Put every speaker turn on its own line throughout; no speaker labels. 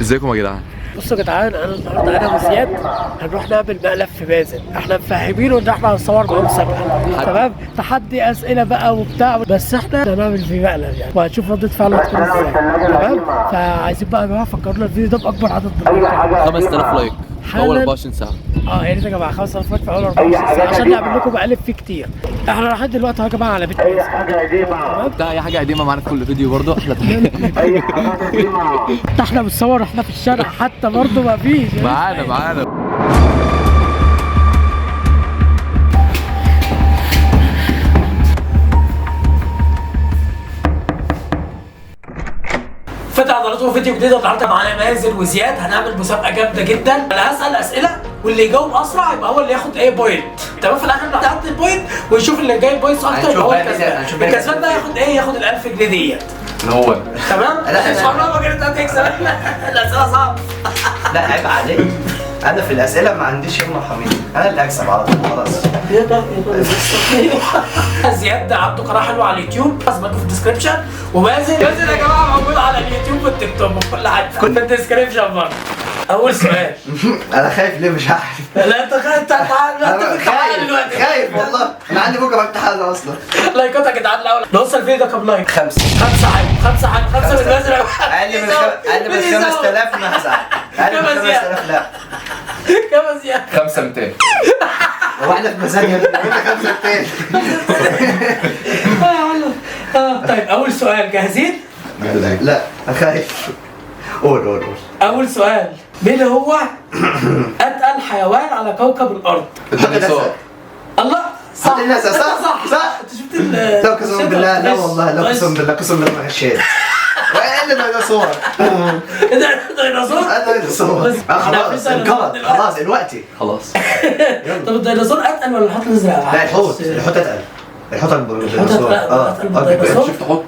ازيكم يا جدعان؟
بصوا يا جدعان، انا وزياد هنروح نعمل مقلب في مازن. احنا مفهمينه ان احنا هنصور معاه مسابقه، تمام؟ تحدي اسئله بقى وبتاع، بس احنا هنعمل فيه مقلب يعني، وهنشوف ردة فعله هتكون ازاي، تمام؟ فعايزين بقى يا جماعه فكرونا الفيديو ده باكبر عدد من اللايكات.
5000 لايك في اول 24 ساعه.
يا ريت يا جماعه 5000 لايك في اول 24 ساعه عشان نعمل لكم مقالب فيه كتير. احنا رايحين دلوقتي اهو يا جماعه على بيت مازن.
ده اي حاجه قديمه معانا في كل فيديو برضه احنا
احنا بنصور احنا في الشارع حتى برضه ما فيش
معانا.
فتح حضراتكم فيديو جديد النهارده معانا مازن وزياد. هنعمل مسابقه جامده جدا. انا هسال اسئله واللي يجاوب اسرع يبقى هو اللي ياخد ايه بوينت، تمام؟ في الاخر نحط البوينت ونشوف اللي جايب بوينتس اكتر يبقى هو الكسبان. الكسبان ده ياخد ايه؟ ياخد ال 1000 جنيه ديت.
هو
تمام؟ لا ان شاء الله ما كانت هتكسب. الاسئله صعبه.
لا عيب عليك، انا في الاسئله ما عنديش يوم مرحمين، انا اللي هكسب على طول خلاص.
زياد عنده قناه حلوه على اليوتيوب، اسمه في الديسكربشن. ومازن يا جماعه موجود على اليوتيوب والتيك توك وكل حاجه في الديسكربشن برضه. اول سؤال.
انا خايف ليه مش عارف.
لا انت خايف تعال دلوقتي.
خايف والله، انا عندي بكره امتحان اصلا.
لايكات يا جدعان الاول. نوصل الفيديو ده كام لايك؟ 5 من مازن.
اقل من 5000 ما هزعل. اقل من 5000 لا.
كام زياد؟
5200.
هو احنا في ميزانيه قلنا 5200.
طيب اول سؤال، جاهزين؟
لا خايف. قول.
اول سؤال، مين هو اتقل حيوان على كوكب الارض؟
الديناصور.
الله صح.
صح.
انت شفت
لا قسم بالله، لا والله لا قسم بالله ما غشيت. وايه اللي ديناصور؟
ديناصور؟
ديناصور. خلاص انقرض خلاص دلوقتي
خلاص.
طب الديناصور اتقل ولا الحوت الازرق؟
لا الحوت اتقل. الحوت اكبر من الديناصور.
شفت حط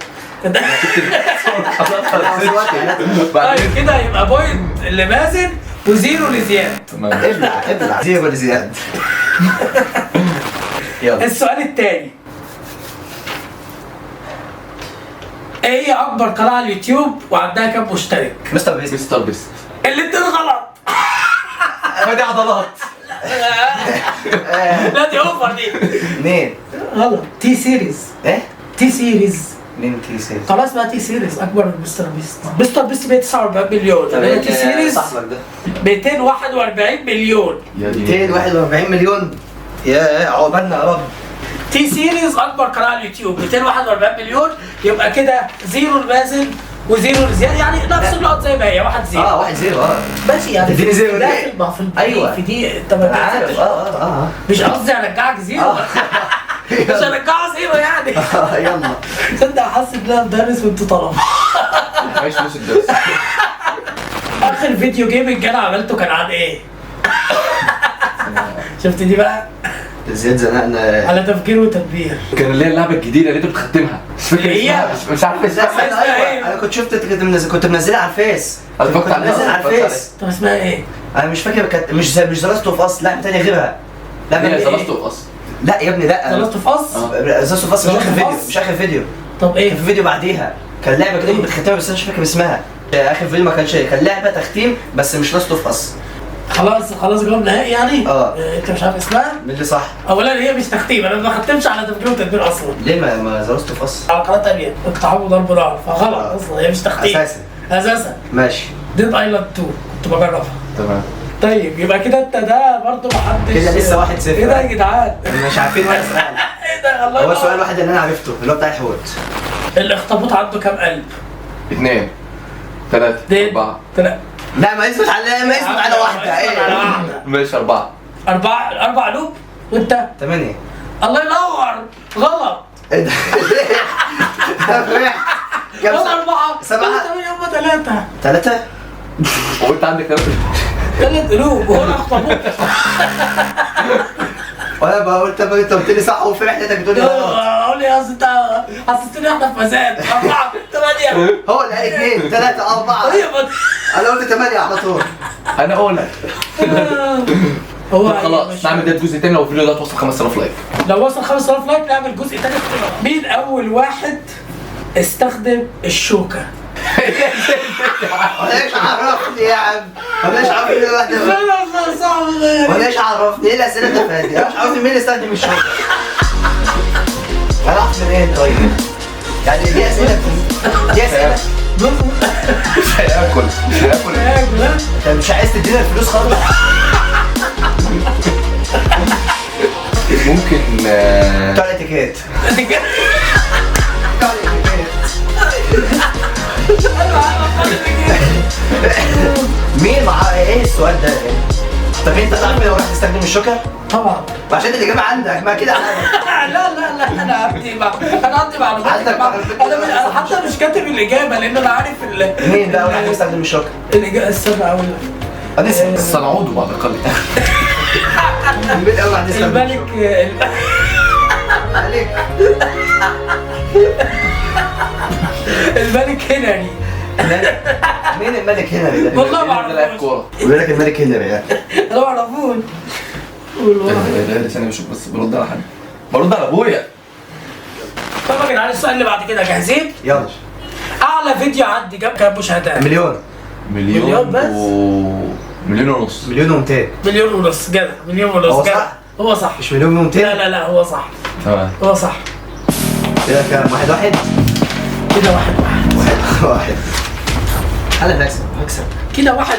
طيب كده يبقى بوينت لمازن وزيرو لزياد.
ابلع زيرو لزياد. يلا
السؤال الثاني، ايه هي اكبر قناه على اليوتيوب وعندها كام مشترك؟
مستر بيست.
الاتنين غلط.
فدي عضلات.
لا دي اوفر دي.
مين؟
غلط. تي سيريز.
ايه؟
تي سيريز.
مين تي سيريز؟
قناه اسمها تي سيريز اكبر من مستر بيست. مستر بيست 149 مليون، انما تي سيريز
صاحبك ده
241 مليون.
241 مليون. يا عقبالنا يا رب.
تي سيريز اكبر قناه على اليوتيوب 241 مليون. يبقى كده زيرو لمازن وزيرو لزياد، يعني نفس النقط زي ما هي 1-0.
1-0
ماشي يعني
اديني زيرو
ده
ليه؟
ما في
أيوة.
في دي انت ما
عارف.
مش قصدي ارجعك زيرو. مش هرجعه زيرو يعني.
يلا
تصدق حاسس ان انا مدرس وانت طلبه.
معيش فلوس الدرس.
اخر فيديو جيمنج انا عملته كان عن ايه؟ شفت دي بقى؟
زياد زنقنا
على تفكير وتدبير.
كان اللي هي اللعبه الجديده اللي انت بتختمها، مش فاكر
هي؟
اسمها، مش عارف اسمها.
ايوه انا كنت شفت كنت منزلها على الفيس.
انا اتفرجت
كنت منزلها على الفيس.
طب اسمها ايه؟
انا مش فاكر، كانت مش دراسته في اصل، لعبه ثانيه غيرها.
هي
إيه؟
زلطه في اصل.
لا يا ابني لا.
دراسته في اصل؟
دراسته في اصل مش اخر فيديو.
طب ايه؟
كان في فيديو بعديها كان لعبه كده بتختمها بس انا مش فاكر اسمها. اخر فيديو ما كانش، كان لعبه تختيم بس مش دراسته في اصل.
خلاص جواب نهائي يعني؟ انت مش عارف اسمها؟
مين اللي صح؟
اولا هي مش تختيم، انا ما ختمش على تفكير وتدبير اصلا.
ليه ما دراسته في اصل؟
على قناه ثانيه اقتحام وضرب نار، فغلط اصلا هي مش تختيم اساسا.
ماشي.
ديد ايلاند 2 كنت بجربها.
تمام.
طيب يبقى كده انت ده برضه محدش
كده لسه 1-0.
ايه ده يا جدعان؟
مش عارفين ولا سؤال.
ايه ده الله
هو
ينور.
سؤال واحد اللي انا عرفته اللي هو بتاع الحوت.
الاخطبوط عنده كام قلب؟
2 3 4.
لا ما يثبت على واحده.
ايه على واحده.
ماشي 4.
4 قلوب. وانت
8.
الله ينور. غلط.
ايه ده؟ كم؟
غلط 4.
7.
8 هم
3.
وانت عندك
3 قلوب وهو الاخطبوط.
وانا بقول انت قلت لي صح وفي رحلتك بتقول لي غلط.
اقول لي اصل انت حسستني احنا في فساد. 4 8.
هو اللي قال 2 3 4. انا قلت 8 على طول.
انا اقولها.
هو
خلاص نعمل ده جزء تاني لو الفيديو ده توصل 5000 لايك.
لو وصل 5000 لايك نعمل جزء تاني. مين اول واحد استخدم الشوكه
وليش عرفني يا عم؟ وليش عرفني الواحدة؟
لا صعب ده.
وليش عرفني؟ ايه الاسئله ده فادي؟ انا مش عارف مين اللي استخدم الشوكه. عرفت منين طيب؟ يعني دي اسئله دي اسئله
مش هياكل
انت مش عايز تدينا الفلوس خالص؟
ممكن
بتاع الاتيكيت. بتاع الاتيكيت. مين مع ايه السؤال ده؟ طب انت تعرف لو راح تستخدم الشوكه؟
طبعا.
عشان الاجابه عندك ما كده.
لا انا عندي معلومات.
عندك
انا حتى مش كاتب الاجابه لان انا عارف
مين بقى راح يستخدم الشوكه؟
الاجابه السبعه اقول لك.
الصنعود وبعد اقل
مين اول واحد يستخدم
الملك
عليك.
الملك هنري.
مين الملك هنري ده؟
والله ما
لاعب
اعرفوش.
كوره.
بيقول لك الملك هنري يعني.
انا ما اعرفوش.
ثانية بشوف بس برد على حد. برد على ابويا.
طب يا جدعان السؤال اللي بعد كده جاهزين؟
يلا.
اعلى فيديو عندي جاب كام مشاهدات؟
مليون.
مليون بس؟
مليون ونص.
مليون ومتين.
مليون ونص جدع. مليون ونص
هو
جدع.
صح؟
هو صح.
مش مليون ومتين؟
لا هو صح.
تمام.
هو صح.
كده كام؟ واحد.
كده واحد.
واحد. انا اللي هكسب.
كده واحد.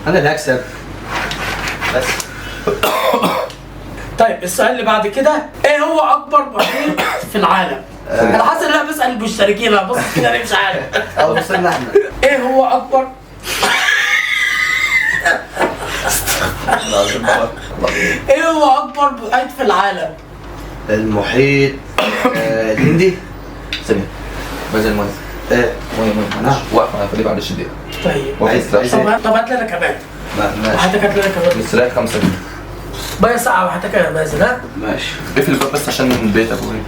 انا اللي هكسب. بس.
طيب السؤال اللي بعد كده ايه هو اكبر محيط في العالم؟ انا حاسس ان انا بسال المشتركين. انا بص كده انا مش عارف.
او وصلنا احنا.
ايه هو اكبر ايه هو اكبر محيط في العالم؟
المحيط الهندي.
ثانية. بازل ميه.
ايه؟
ميه. واقف على فريق بعد الشديد.
طيب
عايز
طب هات لنا كمان.
ماشي.
وحتى هات لنا كمان.
السلاح 5 جنيه.
ميه ساقعه وحتى كمان مازن ها؟
ماشي.
اقفل الباب بس عشان بيت ابويا.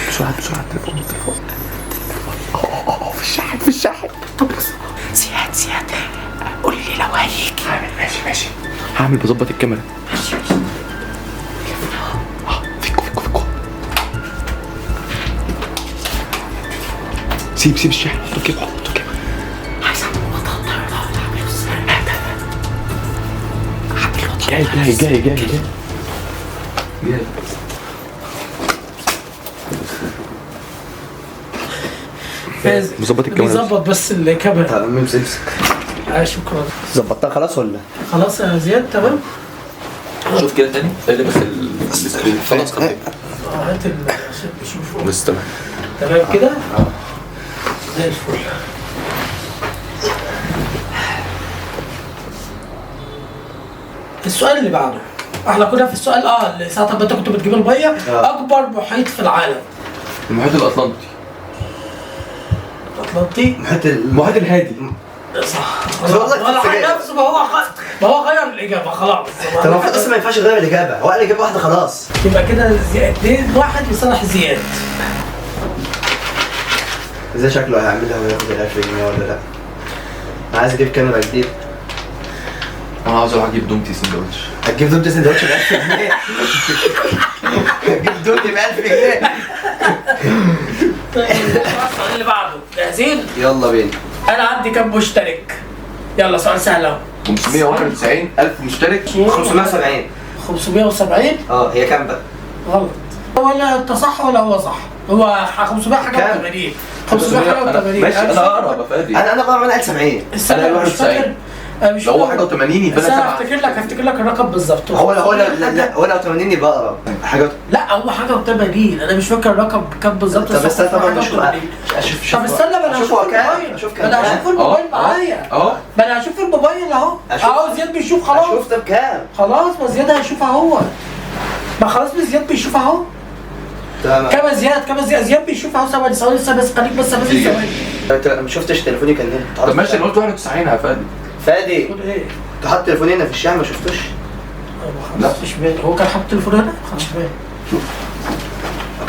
بسرعة التليفون. في الشاحن. طب بص.
زياد قول لي لو هيجي.
ماشي. هعمل بظبط الكاميرا. فيكو. سيب الشاحن. حطه كده.
عايز اعمل
جاي. مظبط الكاميرا.
بيظبط بس الكاميرا.
طب امسك.
شكرا.
ظبطتها خلاص ولا؟
خلاص يا زياد تمام.
شوف كده تاني. اللي بس السكرين. خلاص كده.
هات عشان نشوفه.
بس تمام.
تمام كده؟ زي الفل. السؤال اللي بعده احنا كنا في السؤال اللي ساعة ما انت كنت بتجيب الميه. اكبر محيط في العالم.
المحيط الاطلنطي.
الاطلنطي.
المحيط الهادي.
صح.
والله
ولا حاجه نفسه. ما هو غير الاجابه خلاص.
طب المفروض اصلا ما ينفعش غير الاجابه، هو قال اجابه واحده خلاص.
يبقى كده 2-1 لصالح زياد.
ازاي شكله هيعملها وياخد ال 1000 جنيه ولا لا؟ انا عايز اجيب كاميرا جديد.
انا عاوز اروح اجيب دومتي سندوتش.
هتجيب دومتي سندوتش ب 1000 جنيه؟ هتجيب دومتي ب 1000 جنيه؟
طيب السؤال اللي بعده جاهزين؟
يلا بينا.
انا عندي كام مشترك؟ يلا سؤال سهل اهو.
591,000 مشترك.
570.
570.
هي كام بقى؟
غلط. ولا انت صح ولا هو صح؟ هو 500 حاجه
كام؟
و80. 500 حاجه و80.
ماشي انا اقرب يا فادي.
انا غلط. انا قال 70.
السنة
أنا
مش
91.
فاكر. مش
لو هو
فاكر.
حاجه و80 يبقى
بس انا
انا
هفتكر لك الرقم بالظبط.
هو لو 80 يبقى اقرب حاجه.
لا هو حاجه و80. انا مش فاكر الرقم كام بالظبط.
طب بس طبعا
حاجة
اشوف.
و80.
اشوف
طب استنى ما انا
اشوف
هشوف
هو كام.
الموبايل.
اشوف
ما انا هشوف الموبايل معايا. ما انا هشوف الموبايل اهو. اهو زياد بيشوف خلاص.
اشوف طب كام.
خلاص ما زياد هيشوف اهو. ما خلاص زياد بيشوف اهو.
تمام.
كام زياد بيشوف اهو. ثواني بس خليك بس ثواني.
انا ما شفتش تليفوني كان هنا.
طب ماشي انا قلت 91 يا فادي.
فادي
تقول ايه؟
انت حاطط تليفوني هنا في الشارع ما شفتوش؟
لا مش باين. هو كان حاطط تليفونه هنا؟ مش باين.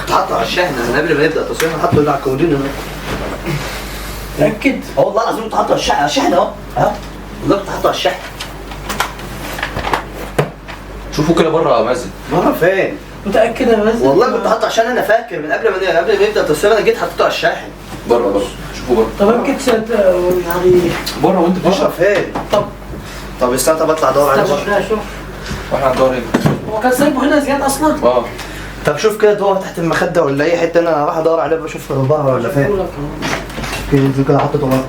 كنت حاطه على الشاحن انا قبل ما نبدا تصوير انا حاطه هنا على الكومودين هنا.
متأكد؟
والله العظيم كنت حاطه على الشاحن اهو. والله كنت حاطه على الشاحن.
شوفوا كده بره يا مازن.
مرة فين؟
متاكد يا بس؟
والله كنت حاطه عشان انا فاكر من قبل ما نبدا التصوير، انا جيت حطيته على الشاحن.
بره شوفوا بره.
طب يمكن يعني
بره وانت بتشرب.
فين؟ طب استنى، طب اطلع ادور عليه بره.
شوف
واحنا هندور هنا.
هو كان سايبه هنا زياد اصلا؟
طب شوف كده دور تحت المخده ولا اي حته، انا راح ادور عليه بشوف بره ولا فين. ينزل كده حطيته بره.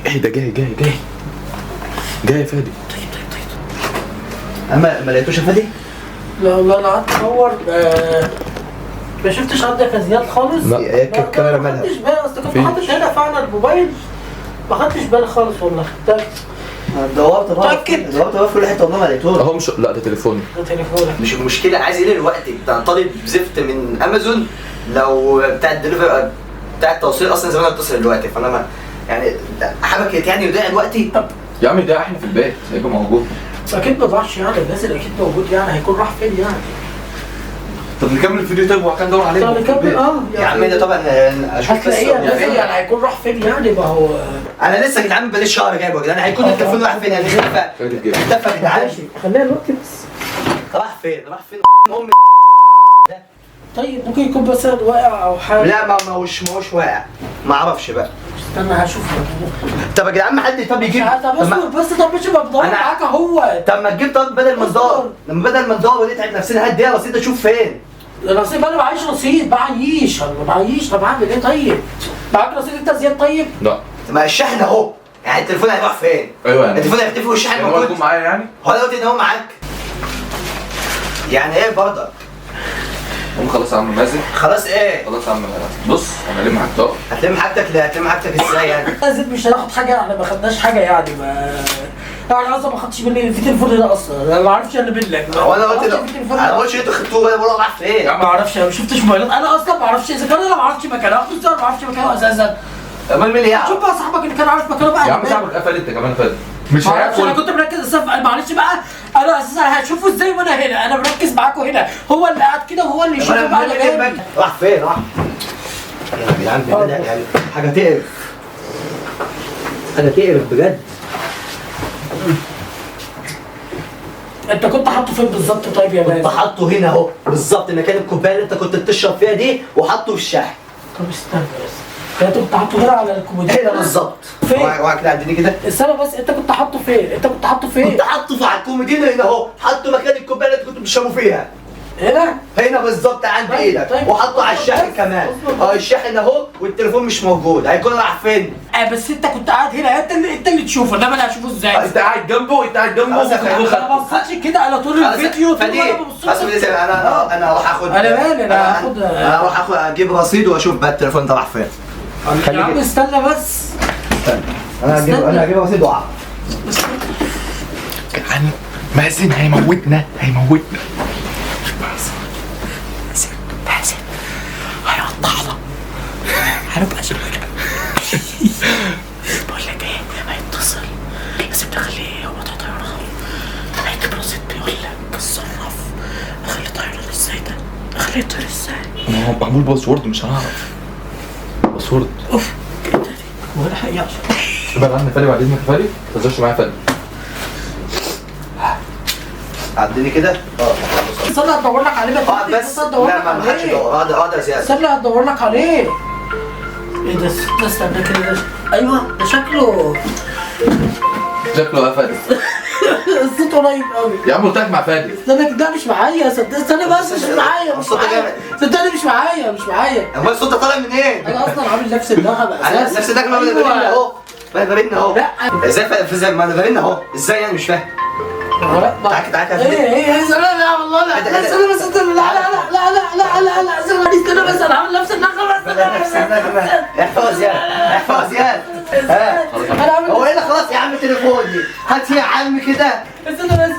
ايه ده؟ جاي يا فادي.
اما ما لقيتوش يا فادي؟
لا والله انا قعدت ادور ما شفتش عندك يا زياد خالص.
لا.
هي الكاميرا
ما
مالها؟
خدتش بالي، اصل كنت حاطط هنا فعلا الموبايل، ما خدتش بالي خالص والله. ده
دورت
متأكد؟
بقى في كل حته والله ما لقيتوش.
اهو مش، لا ده تليفوني.
تليفونك.
مش المشكله، عايز ايه دلوقتي؟ بتاع طالب زفت من امازون، لو بتاع الدليفري بتاع التوصيل اصلا زمان اتصل دلوقتي، فانا ما يعني حبكت يعني يضيع دلوقتي.
يا عم ده احنا في البيت هيبقى موجود.
اكيد ما ضاعش يعني، النازل اكيد موجود يعني، هيكون راح فين يعني؟
طب نكمل الفيديو طيب وبعد كده ندور عليه.
طب نكمل
يا عم ده طبعا اشوف بس
هتلاقيه يعني هيكون راح فين يعني؟ ما هو
انا لسه يا جدعان بقالي شهر جايبه يا جدعان، هيكون التليفون راح فين يعني؟ اختفى يا جدعان.
خلينا دلوقتي بس.
راح فين امي؟
طيب ممكن يكون مثلا واقع او حاجه.
لا ما هوش واقع، ما اعرفش بقى.
استنى هشوف.
طب يا جدعان ما حد طب يجيب.
طب اصبر بس، طب مش بدور معاك اهو.
طب ما تجيب، طب بدل ما ندور، لما بدل ما ندور ونتعب نفسنا هات دقيقه بسيطه اشوف فين.
الرصيد انا معيش رصيد، معيش. طب اعمل ايه طيب؟ معاك رصيد انت زياد طيب؟
لا.
ما الشحن اهو، يعني التليفون هيروح فين؟
ايوه يعني
التليفون هيختفي والشحن
يعني هو
موجود.
يكون معايا يعني؟
هو انا قلت ان هو معاك. يعني ايه برضك؟
خلاص يا عم مازن.
خلاص ايه؟
خلاص يا عم بص انا هلم حاجتي اهو.
هتلم حاجتك؟ لا هتلم حاجتك ازاي يعني؟
زياد مش هناخد حاجه يعني، ما خدناش حاجه يعني، انا اصلا ما خدتش مني في تليفون هنا اصلا، انا ما اعرفش الا منك.
هو انا قلت انا ما قلتش انتوا خدتوه، انا بقول راح فين؟
ما اعرفش، انا ما شفتش موبايلات، انا اصلا ما اعرفش اذا كان انا ما اعرفش مكانه، اخد ما اعرفش مكانه اساسا.
امال مين اللي يعرف؟
شوف بقى صاحبك اللي كان عارف مكانه بقى.
يا عم صاحبك قفل انت كمان فادي. مش
معرفش، انا
هياكل.
كنت مركز اساسا، معلش بقى انا اساسا هشوفه ازاي وانا هنا، انا مركز معاكم هنا، هو اللي قاعد كده وهو اللي يشوفه بقى. انا جاي
راح فين؟ راح يا جدعان بجد يعني حاجه تقرف، حاجه تقرف بجد.
انت كنت حاطه فين بالظبط طيب يا
كنت حاطه هنا اهو بالظبط، مكان الكوبايه اللي انت كنت بتشرب فيها دي، وحاطه في الشاحن.
طب استنى بس، انت كنت حاطه هنا على الكومودين
هنا بالظبط.
فين؟
اوعى كده عندي كده.
استنى بس، انت كنت حاطه فين؟ كنت
حاطه على الكومودين هنا اهو، حاطه مكان الكوبايه اللي انت كنت بتشربوا فيها. هنا بالظبط عند
طيب
ايدك.
طيب
وحطه على الشاحن كمان. الشاحن اهو والتليفون مش موجود، هيكون راح فين؟
بس انت كنت قاعد هنا، انت اللي تشوفه، انما انا هشوفه ازاي؟
انت قاعد جنبه
انا ما بصيتش كده، انا طول الفيديو طول
فدي
ما انا ببص
انا راح اخد،
انا مالي، انا هاخد،
انا راح اخد اجيب رصيد واشوف بقى التليفون ده راح فين.
يا عم استنى بس،
استنى انا هجيب رصيد واعرف.
يعني مازن هيموتنا
باسل هيقطعنا، هنبقى شباب. بقول لك ايه، هيتصل لازم نخليه هو طيران، هيجيب رصيد بيقول لك اتصرف، اخلي طيران ازاي ده؟ اخليه يطير ازاي؟
ما هو معمول باسورد مش هنعرف. باسورد
اوف كده دي ولا حاجه.
ابعد عني فادي بعد اذنك يا فادي، ما تهزرش معايا فادي.
عدني كده.
استنى هدور لك عليه.
اقعد بس. لا ما حدش يدور، اقعد يا زياد.
استنى هدور لك عليه. ايه ده؟ استنى كده، ايوه ده شكله
يا فادي.
الصوت قريب قوي.
يا عم قلت لك مع فادي.
استنى ده مش معايا، استنى بس مش معايا صدقني مش معايا.
امال الصوت ده طالع منين؟
انا اصلا عامل نفس النغمه
انا نفس النغمه اللي برن اهو. ما برن اهو.
لا
ازاي ما انا برن اهو، ازاي يعني مش فاهم. تعالى
ايه لا والله لا استنى بس، لا استنى بس، انا عامل نفس النغمه.
احفظ يا هو ايه ده؟ خلاص يا عم تليفوني، هات يا عم كده.
استنى بس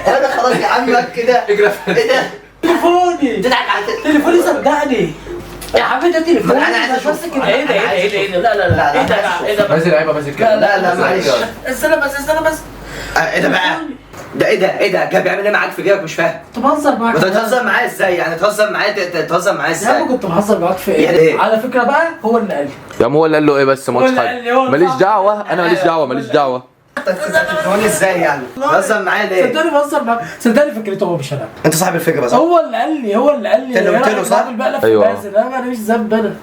انا خلاص يا عم كده.
اجري.
ايه ده؟
تليفوني
تضحك على
تليفوني صدقني يا حبيبي، ده تليفوني.
انا عايز اشوف
كده. ايه ده لا ايه ده
مازن عيبه مازن كده.
لا معلش.
استنى بس
ايه ده بقى؟ ده ايه ده؟ جاب بيعمل ايه معاك في جيبك؟ مش فاهم.
كنت بهزر معاك.
ما تهزر معايا ازاي؟ يعني تهزر معايا
يا
ازاي؟
عم كنت بهزر معاك في
يعني
ايه؟
إيه؟
على فكره بقى هو اللي قال لي.
يا عم هو اللي قال له ايه بس ما قلتش
هو اللي
حاجه.
قال لي، هو اللي
ماليش
صح.
دعوه، انا ماليش دعوه.
انت بتفهمني ازاي يعني؟ تهزر معايا ليه؟
صدقني بهزر معاك، صدقني فكرته هو مش انا.
انت صاحب الفكره صح؟
هو اللي قال لي
انت اللي قلت له صح؟
أيوة.
انا ماليش ذنب انا.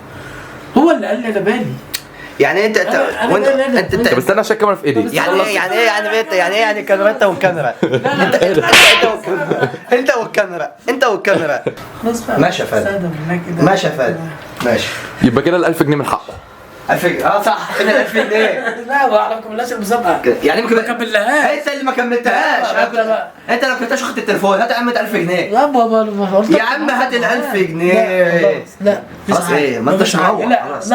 هو اللي قال لي انا مالي.
يعني انت
طب استنى عشان الكاميرا في ايدي.
يعني الكاميرا انت والكاميرا. انت والكاميرا.
خلاص بقى.
ماشي يا فادي.
استهدى بالله كده.
ماشي يا فادي. ماشي.
يبقى كده ال 1000 جنيه من حقه.
1000 جنيه صح كده 1000 جنيه.
لا ما كملناش المسابقه.
يعني
ما كملناهاش.
انت اللي ما كملتهاش. انت لو كنتش واخد التليفون هات يا عم 1000 جنيه.
لا ما قلت
يا عم هات ال 1000 جنيه.
لا
خلاص ايه ما انتش مروح.
لا خلاص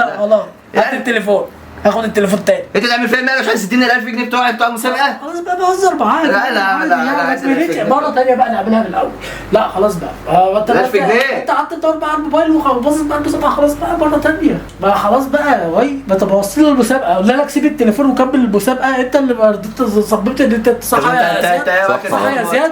هات التليفون. هاخد التليفون تاني.
انت تعمل فيها مش عايز تديني ال 1000 جنيه بتوع المسابقه؟
خلاص بقى بهزر معاك.
لا
مرة تانية بقى نعملها من الأول. لا خلاص بقى. انت
1000 جنيه.
انت قعدت تدور بقى على الموبايل وباظت بقى المسابقة. خلاص بقى مرة تانية. ما خلاص بقى ما تبوظت لي المسابقة. قلنا لك سيب التليفون وكمل المسابقة. انت اللي ما رضيتش صممت ان انت صح يا زياد. صح يا زياد.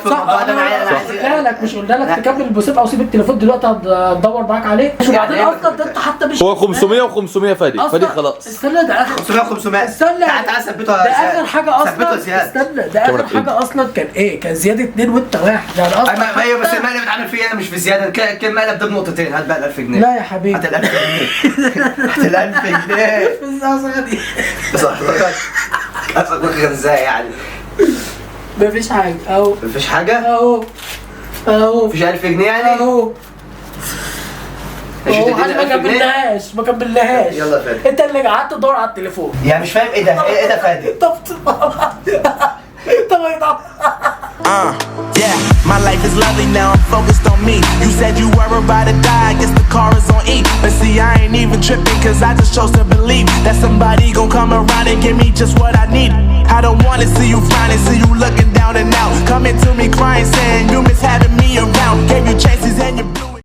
صح قلنا لك مش قلنا لك تكمل المسابقة وسيب التليفون دلوقتي هندور معاك عليه. وبعدين اصلا ده انت حتى مش
هو 500 و500 فادي خلاص.
استنى ده اخر
500
استنى
تعال ثبتها.
ده اخر حاجه اصلا.
زياد.
استنى ده اخر حاجه اصلا كان ايه؟ كان زياد 2 وانت 1 يعني اصلا.
ايوه بس المقلب بتعمل فيه انا مش في زياده. كان مقلب ده بنقطتين. هات بقى ال 1000 جنيه.
لا يا حبيبي
هات ال 1000 جنيه. هات ال 1000 جنيه. بس اصلا ازاي يعني؟
مفيش حاجه اهو.
مفيش حاجه؟
اهو
مفيش 1000 جنيه يعني؟
اهو
مش هتديني
ما
1000 جنيه؟
كملناهاش.
يلا يا فادي.
انت اللي قعدت تدور على التليفون.
يعني مش فاهم ايه ده؟ ايه ده فادي؟
طب
yeah, my life is lovely now, I'm focused on me. You said you were about to die, I guess the car is on E. But see, I ain't even tripping, cause I just chose to believe that somebody gon' come around and give me just what I need. I don't wanna see you frowning, see you looking down and out, coming to me crying, saying you